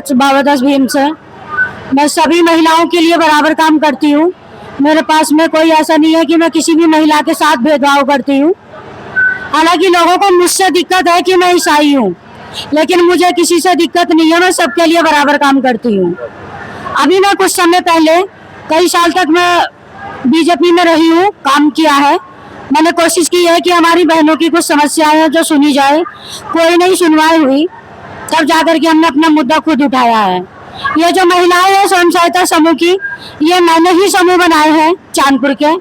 अध्यक्ष भावादास भीम से। मैं सभी महिलाओं के लिए बराबर काम करती हूँ। मेरे पास में कोई ऐसा नहीं है कि मैं किसी भी महिला के साथ भेदभाव करती हूँ। हालांकि लोगों को मुझसे दिक्कत है कि मैं ईसाई हूँ, लेकिन मुझे किसी से दिक्कत नहीं है। मैं सबके लिए बराबर काम करती हूँ। अभी मैं कुछ समय पहले, कई साल तक मैं बीजेपी में रही हूँ, काम किया है। मैंने कोशिश की है कि हमारी बहनों की कुछ समस्याएं हैं जो सुनी जाए। कोई नहीं सुनवाई हुई, तब जाकर के हमने अपना मुद्दा खुद उठाया है। ये जो महिलाएं हैं स्वयं सहायता समूह की, ये मैंने ही समूह बनाए हैं चांदपुर के।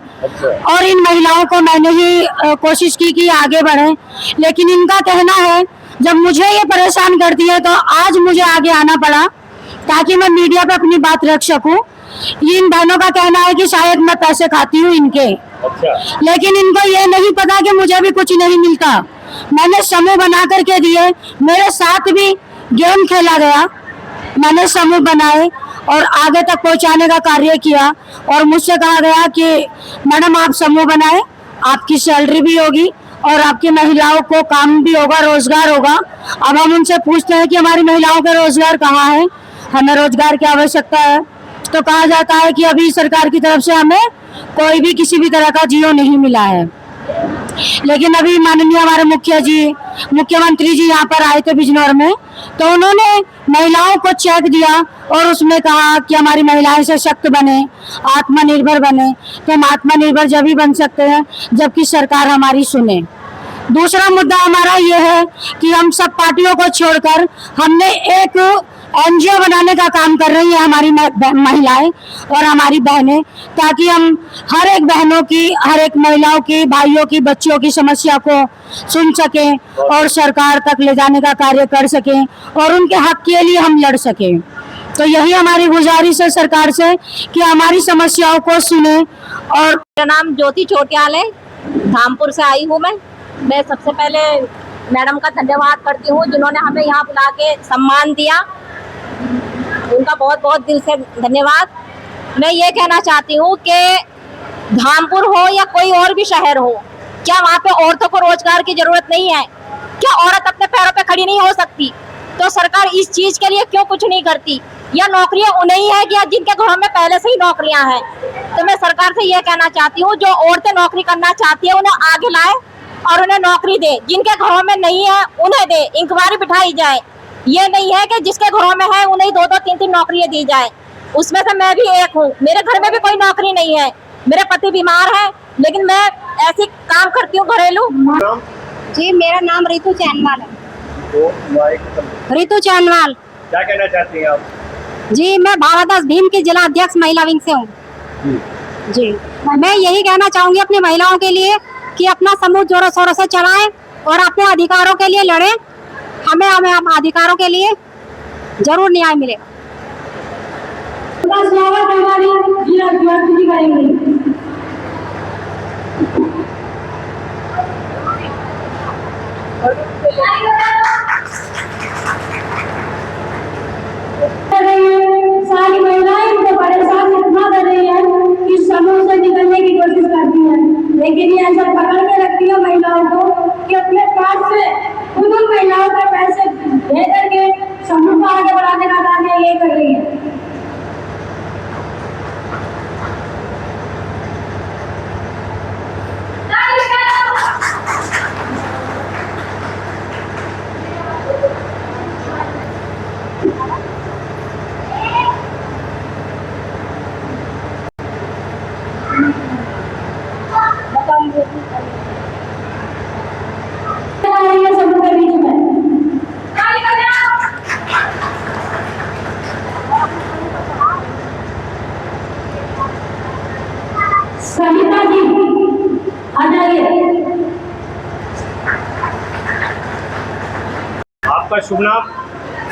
और इन महिलाओं को मैंने ही कोशिश की कि आगे बढ़े, लेकिन इनका कहना है जब मुझे ये परेशान करती है तो आज मुझे आगे आना पड़ा ताकि मैं मीडिया पे अपनी बात रख सकूं। इन बहनों का कहना है कि शायद मैं पैसे खाती हूँ इनके, लेकिन इनको ये नहीं पता कि मुझे भी कुछ नहीं मिलता। मैंने समूह बना करके दिए, मेरे साथ भी गेम खेला गया, मैंने समूह बनाए और आगे तक पहुंचाने का कार्य किया। और मुझसे कहा गया कि मैडम आप समूह बनाए, आपकी सैलरी भी होगी और आपकी महिलाओं को काम भी होगा, रोजगार होगा। अब हम उनसे पूछते हैं कि हमारी महिलाओं का रोजगार कहाँ है, हमें रोजगार की आवश्यकता है, तो कहा जाता है कि अभी सरकार की तरफ से हमें कोई भी किसी भी तरह का जियो नहीं मिला है। लेकिन अभी माननीय हमारे मुख्यमंत्री जी यहाँ पर आए थे बिजनौर में, तो उन्होंने महिलाओं को चेक दिया और उसमें कहा कि हमारी महिलाएं सशक्त बने, आत्मनिर्भर बने। तो हम आत्मनिर्भर जब ही बन सकते हैं जबकि सरकार हमारी सुने। दूसरा मुद्दा हमारा ये है कि हम सब पार्टियों को छोड़कर हमने एक एनजीओ बनाने का काम कर रही है हमारी महिलाएं और हमारी बहनें, ताकि हम हर एक बहनों की, हर एक महिलाओं की, भाइयों की, बच्चियों की समस्या को सुन सकें और सरकार तक ले जाने का कार्य कर सकें और उनके हक के लिए हम लड़ सकें। तो यही हमारी गुजारिश है सरकार से कि हमारी समस्याओं को सुने। और मेरा नाम ज्योति चोटियाल है, धामपुर से आई हूँ मैं सबसे पहले मैडम का धन्यवाद करती हूँ जिन्होंने हमें यहाँ बुला के सम्मान दिया। उनका बहुत बहुत दिल से धन्यवाद। मैं ये कहना चाहती हूँ कि धामपुर हो या कोई और भी शहर हो, क्या वहाँ पे औरतों को रोजगार की जरूरत नहीं है? क्या औरत अपने पैरों पे खड़ी नहीं हो सकती? तो सरकार इस चीज के लिए क्यों कुछ नहीं करती? या नौकरियां उन्हें ही है कि जिनके घरों में पहले से ही नौकरियां हैं? तो मैं सरकार से ये कहना चाहती हूँ जो औरतें नौकरी करना चाहती है उन्हें आगे लाए और उन्हें नौकरी दे। जिनके घरों में नहीं है उन्हें दे, इंक्वायरी बिठाई जाए। ये नहीं है कि जिसके घरों में है उन्हें 2-2, 3-3 नौकरियां दी जाए। उसमें से मैं भी एक हूँ, मेरे घर में भी कोई नौकरी नहीं है, मेरे पति बीमार है, लेकिन मैं ऐसे काम करती हूँ घरेलू। जी मेरा नाम रितु चैनवाल है। रितु चैनवाल। क्या कहना चाहती हैं आप? जी मैं भावादास भीम की जिला अध्यक्ष महिला विंग से हूँ। जी मैं यही कहना चाहूंगी अपनी महिलाओं के लिए कि अपना समूह जोरों शोरों से चलाएं और अपने अधिकारों के लिए लड़ें। हमें अधिकारों के लिए जरूर न्याय मिलेगा। सारी महिलाएं इनको परेशान इतना कर रही है कि समूह से निकलने की कोशिश करती है, लेकिन ये ऐसा पकड़ के रखती है महिलाओं को कि अपने पास से उन महिलाओं के पैसे दे करके समूह को आगे बढ़ाने का कार्य ये कर रही है। सविता जी आ जाइए। आपका शुभ नाम?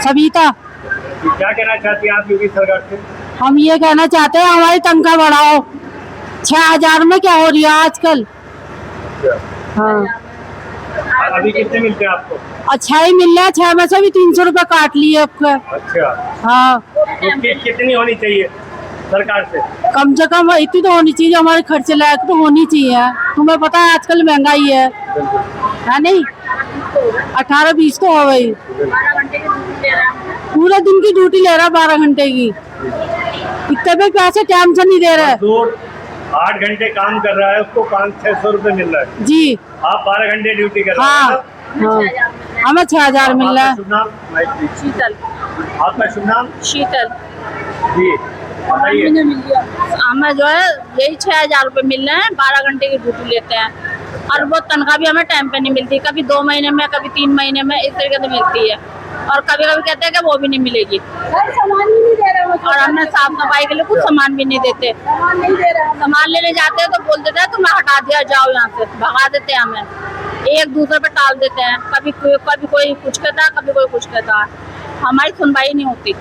सविता। क्या कहना चाहती हैं आप योगी सरकार से? हम ये कहना चाहते हैं हमारी तनख्वाह बढ़ाओ। 6000 में क्या हो रही है आजकल? हाँ। अभी कितने मिलते हैं आपको? अच्छा ही मिल रहा है, 6 में से भी 300 रुपए काट लिए आपका। अच्छा हाँ। तो कितनी होनी चाहिए सरकार से? कम से कम इतनी तो होनी चाहिए, हमारे खर्चे लायक तो होनी चाहिए। तुम्हें पता है आजकल महंगाई है नहीं? 18-20 तो हो गई। पूरे दिन की ड्यूटी ले रहा 12 घंटे की, इतने भी पैसे टाइम से नहीं दे रहे। मजदूर 8 घंटे काम कर रहा है, उसको 500-600 रुपए मिल रहा है जी आप 12 घंटे ड्यूटी कर रहे हाँ, हैं। हाँ। हमें 6000 मिल रहा है। शुभ नाम? शीतल। आपका शुभ नाम? शीतल। जी बताइए। हमें जो है यही 6000 रुपये मिल रहे हैं, 12 घंटे की ड्यूटी लेते हैं और वो तनख्वाह भी हमें टाइम पे नहीं मिलती, कभी 2 महीने में, कभी 3 महीने में, इस तरीके से मिलती है और कभी कभी कहते हैं कि वो भी नहीं मिलेगी सामान भी नहीं दे रहे और हमने साफ सफाई के लिए कुछ सामान भी नहीं देते। सामान नहीं दे रहे सामान लेने जाते हैं तो बोल देते हैं तुम्हें हटा दिया जाओ, यहाँ से भगा देते हैं हमें, एक दूसरे पे टाल देते हैं, कभी कोई कुछ कहता है, कभी कोई कुछ कहता है, हमारी सुनवाई नहीं होती।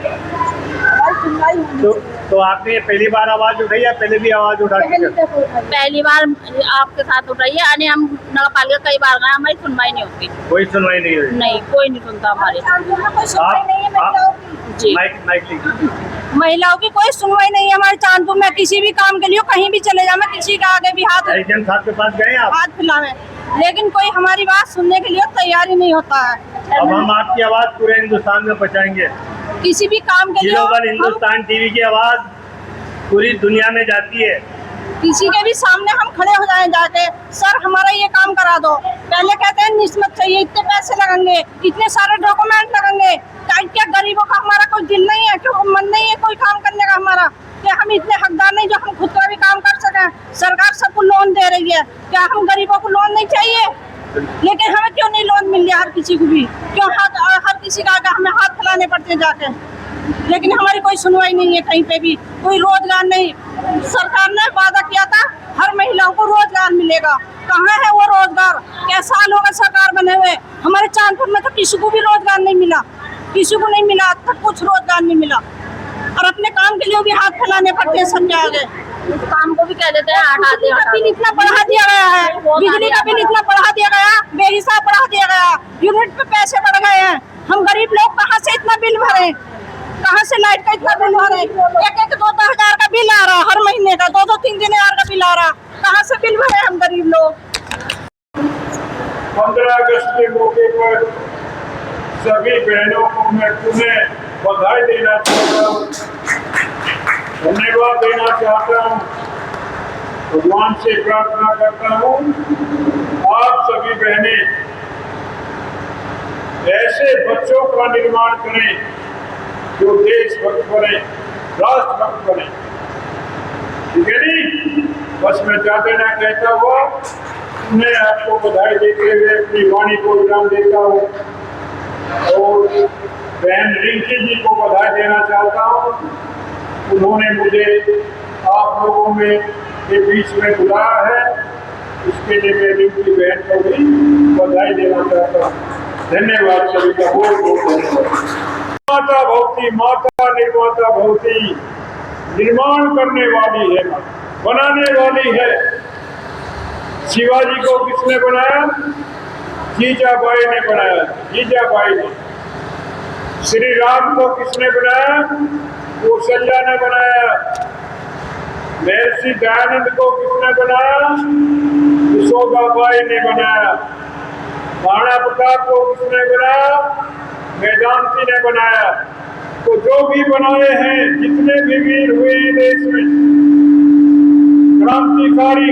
तो आपने पहली बार आवाज उठाई या पहले भी आवाज उठा चुके हैं? पहली बार आपके साथ उठाई है, यानी हम नगर पालिका कई बार गए, हमारी सुनवाई नहीं होती। कोई सुनवाई नहीं हुई? नहीं, कोई नहीं सुनता हमारी। जी माइक लीजिए। महिलाओं की कोई सुनवाई नहीं है हमारे चांदपुर में, किसी भी काम के लिए कहीं भी चले जाए, मैं किसी का आगे भी एजेंट साहब के पास गए आप? हाथ फैलावे, लेकिन कोई हमारी बात सुनने के लिए तैयार ही नहीं होता है। अब हम आपकी आवाज पूरे हिंदुस्तान में पहुंचाएंगे। किसी भी काम के लिए ग्लोबल हिंदुस्तान टीवी की आवाज पूरी दुनिया में जाती है। किसी के भी सामने हम खड़े हो जाए जाके, सर हमारा ये काम करा दो, पहले कहते हैं निस्बत चाहिए, इतने पैसे लगेंगे, इतने सारे डॉक्यूमेंट लगेंगे, क्या गरीबों का हमारा कोई दिल नहीं है, क्यों मन नहीं है कोई काम करने का हमारा, क्या हम इतने हकदार नहीं जो हम खुद का भी काम कर सकें? सरकार सबको लोन दे रही है, क्या हम गरीबों को लोन नहीं चाहिए? लेकिन हमें क्यों नहीं लोन मिल रहा हर किसी को भी, क्यों हर किसी का आगे हमें हाथ फैलाने पड़ते जाके, लेकिन हमारी कोई सुनवाई नहीं है, कहीं पे भी कोई रोजगार नहीं। सरकार ने वादा किया था हर महिलाओं को रोजगार मिलेगा, कहाँ है वो रोजगार? क्या साल हो गए सरकार बने हुए, हमारे चांदपुर में तो किसी को भी रोजगार नहीं मिला, किसी को नहीं मिला, अब तक कुछ रोजगार नहीं मिला और अपने काम के लिए भी हाथ फैलाने पड़ते हैं सबके आगे। काम को भी कह देते हैं हटाते हैं। बिल इतना बढ़ा दिया गया है, बिजली का बिल इतना बढ़ा दिया गया, बेहिसाब बढ़ा दिया गया, यूनिट पे पैसे बढ़ गए हैं, हम गरीब लोग कहाँ से इतना बिल भरे, कहाँ से लाइट का इतना बिल भरे? एक 2-2 हजार का बिल आ रहा हर महीने का, 2-2, 3-3 हजार का बिल आ रहा, कहाँ से बिल भरे हम गरीब लोग? 15 अगस्त के मौके पर सभी बहनों को मैं तुम्हें बधाई देना चाहता हूँ, धन्यवाद देना चाहता हूँ, भगवान से प्रार्थना करता हूँ आप सभी बहनें ऐसे बच्चों का निर्माण करें जो देशभक्त बने, राष्ट्रभक्त बने, ठीक है नहीं? बस मैं ज्यादा ना कहता हुआ मैं आपको बधाई देते हुए अपनी वाणी को विराम देता हूँ और बहन रिंकी जी को बधाई देना चाहता हूँ, उन्होंने मुझे आप लोगों में के बीच में बुलाया है, इसके लिए मैं रिंकी बहन को भी बधाई देना चाहता हूँ। धन्यवाद सभी का, बहुत बहुत धन्यवाद। माता भवती, माता निर्माता भवती, निर्माण करने वाली है, बनाने वाली है। शिवाजी को किसने बनाया? जीजाबाई ने बनाया, जीजाबाई ने। श्री राम को किसने बनाया? कौशल्या ने बनाया। महर्षि दयानंद को किसने बनाया? यशोदाबाई ने बनाया। राणा प्रताप को किसने बनाया? वेदांती ने बनाया। तो जो भी बनाए हैं, जितने भी वीर हुए देश में, क्रांतिकारी